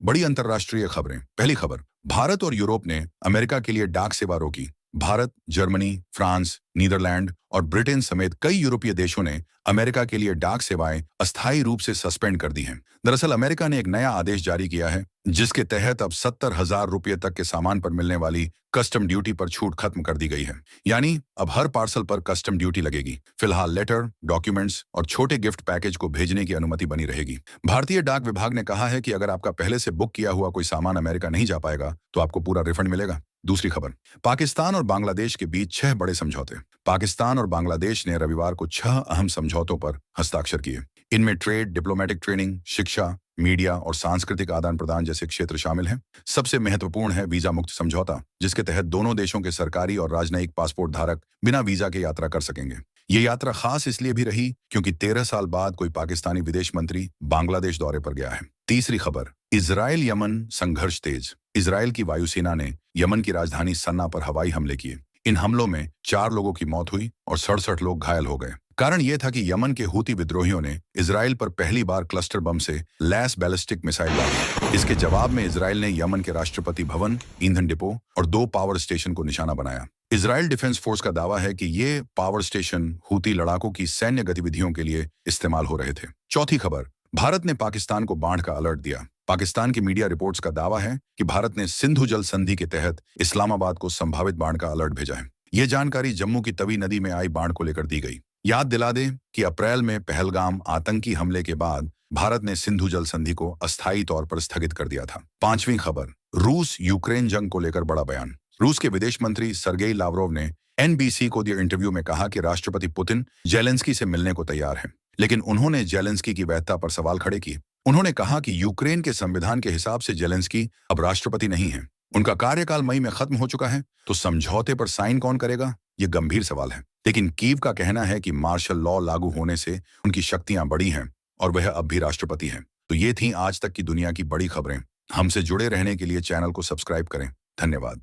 बड़ी अंतर्राष्ट्रीय खबरें। पहली खबर, भारत और यूरोप ने अमेरिका के लिए डाक सेवा रोकी। भारत, जर्मनी, फ्रांस, नीदरलैंड और ब्रिटेन समेत कई यूरोपीय देशों ने अमेरिका के लिए डाक सेवाएं अस्थायी रूप से सस्पेंड कर दी हैं। दरअसल अमेरिका ने एक नया आदेश जारी किया है जिसके तहत अब 70,000 रुपये तक के सामान पर मिलने वाली कस्टम ड्यूटी पर छूट खत्म कर दी गई है। यानी अब हर पार्सल पर कस्टम ड्यूटी लगेगी। फिलहाल लेटर, डॉक्यूमेंट्स और छोटे गिफ्ट पैकेज को भेजने की अनुमति बनी रहेगी। भारतीय डाक विभाग ने कहा है कि अगर आपका पहले से बुक किया हुआ कोई सामान अमेरिका नहीं जा पाएगा तो आपको पूरा रिफंड मिलेगा। दूसरी खबर, पाकिस्तान और बांग्लादेश के बीच 6 बड़े समझौते। पाकिस्तान और बांग्लादेश ने रविवार को 6 अहम समझौतों पर हस्ताक्षर किए। इनमें ट्रेड, डिप्लोमेटिक ट्रेनिंग, शिक्षा, मीडिया और सांस्कृतिक आदान प्रदान जैसे क्षेत्र शामिल हैं। सबसे महत्वपूर्ण है वीजा मुक्त समझौता, जिसके तहत दोनों देशों के सरकारी और राजनयिक पासपोर्ट धारक बिना वीजा के यात्रा कर सकेंगे। ये यात्रा खास इसलिए भी रही क्योंकि 13 साल बाद कोई पाकिस्तानी विदेश मंत्री बांग्लादेश दौरे पर गया है। तीसरी खबर, इजराइल यमन संघर्ष तेज। इजराइल की वायुसेना ने यमन की राजधानी सन्ना पर हवाई हमले किए। इन हमलों में 4 लोगों की मौत हुई और 67 लोग घायल हो गए। कारण यह था कि यमन के हूती विद्रोहियों ने इजराइल पर पहली बार क्लस्टर बम से लैस बैलिस्टिक मिसाइल दागी। इसके जवाब में इजराइल ने यमन के राष्ट्रपति भवन, ईंधन डिपो और 2 पावर स्टेशन को निशाना बनाया। इजराइल डिफेंस फोर्स का दावा है कि ये पावर स्टेशन हूती लड़ाकों की सैन्य गतिविधियों के लिए इस्तेमाल हो रहे थे। चौथी खबर, भारत ने पाकिस्तान को बाढ़ का अलर्ट दिया। पाकिस्तान की मीडिया रिपोर्ट्स का दावा है कि भारत ने सिंधु जल संधि के तहत इस्लामाबाद को संभावित बाढ़ का अलर्ट भेजा है। यह जानकारी जम्मू की तवी नदी में आई बाढ़ को लेकर दी गई। याद दिला दें कि अप्रैल में पहलगाम आतंकी हमले के बाद भारत ने सिंधु जल संधि को अस्थायी तौर पर स्थगित कर दिया था। पांचवीं खबर, रूस यूक्रेन जंग को लेकर बड़ा बयान। रूस के विदेश मंत्री सर्गेई लावरोव ने एनबीसी को दिए इंटरव्यू में कहा कि राष्ट्रपति पुतिन जेलेंस्की से मिलने को तैयार हैं, लेकिन उन्होंने जेलेंस्की की वैधता पर सवाल खड़े किए। उन्होंने कहा कि यूक्रेन के संविधान के हिसाब से जेलेंस्की अब राष्ट्रपति नहीं है। उनका कार्यकाल मई में खत्म हो चुका है, तो समझौते पर साइन कौन करेगा, ये गंभीर सवाल है। लेकिन कीव का कहना है कि मार्शल लॉ लागू होने से उनकी शक्तियां बढ़ी हैं और वह अब भी राष्ट्रपति हैं। तो ये थी आज तक की दुनिया की बड़ी खबरें। हमसे जुड़े रहने के लिए चैनल को सब्सक्राइब करें। धन्यवाद।